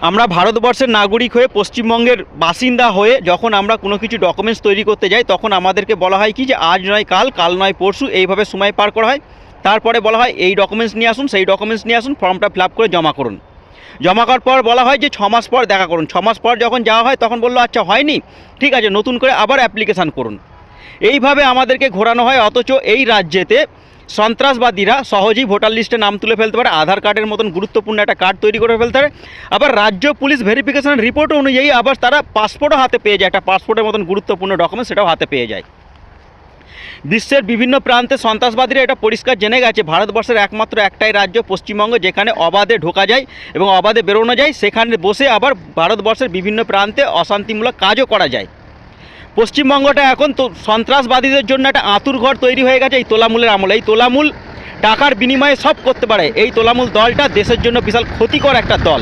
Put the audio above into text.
আমরা ভারতবর্ষের নাগরিক হয়ে পশ্চিমবঙ্গের বাসিন্দা হয়ে যখন আমরা কোনো কিছু ডকুমেন্টস তৈরি করতে যাই তখন আমাদেরকে বলা হয় কি যে আজ নয় কাল, কাল নয় পরশু, এইভাবে সময় পার করা হয়। তারপরে বলা হয় এই ডকুমেন্টস নিয়ে আসুন, সেই ডকুমেন্টস নিয়ে আসুন, ফর্মটা ফিল আপ করে জমা করুন। জমা করার পর বলা হয় যে 6 মাস পর দেখা করুন। 6 মাস পর যখন যাওয়া হয় তখন বললো আচ্ছা হয়নি, ঠিক আছে নতুন করে আবার অ্যাপ্লিকেশান করুন। এইভাবে আমাদেরকে ঘোরানো হয়। অথচ এই রাজ্যেতে সন্ত্রাসবাদীরা সহজেই ভোটার লিস্টে নাম তুলে ফেলতে পারে, আধার কার্ডের মতন গুরুত্বপূর্ণ একটা কার্ড তৈরি করে ফেলতে পারে। আবার রাজ্য পুলিশ ভেরিফিকেশন রিপোর্ট অনুযায়ী আবার তারা পাসপোর্টও হাতে পেয়ে যায়, একটা পাসপোর্টের মতন গুরুত্বপূর্ণ ডকুমেন্ট সেটাও হাতে পেয়ে যায়। বিশ্বের বিভিন্ন প্রান্তে সন্ত্রাসবাদীরা এটা পরিষ্কার জেনে গেছে ভারতবর্ষের একমাত্র একটাই রাজ্য পশ্চিমবঙ্গ যেখানে অবাধে ঢোকা যায় এবং অবাধে বেরোনো যায়, সেখানে বসে আবার ভারতবর্ষের বিভিন্ন প্রান্তে অশান্তিমূলক কাজও করা যায়। পশ্চিমবঙ্গটা এখন তো সন্ত্রাসবাদীদের জন্য একটা আঁতুর ঘর তৈরি হয়ে গেছে এই তোলামূলের আমলে। এই তোলামূল টাকার বিনিময়ে সব করতে পারে। এই তোলামূল দলটা দেশের জন্য বিশাল ক্ষতিকর একটা দল।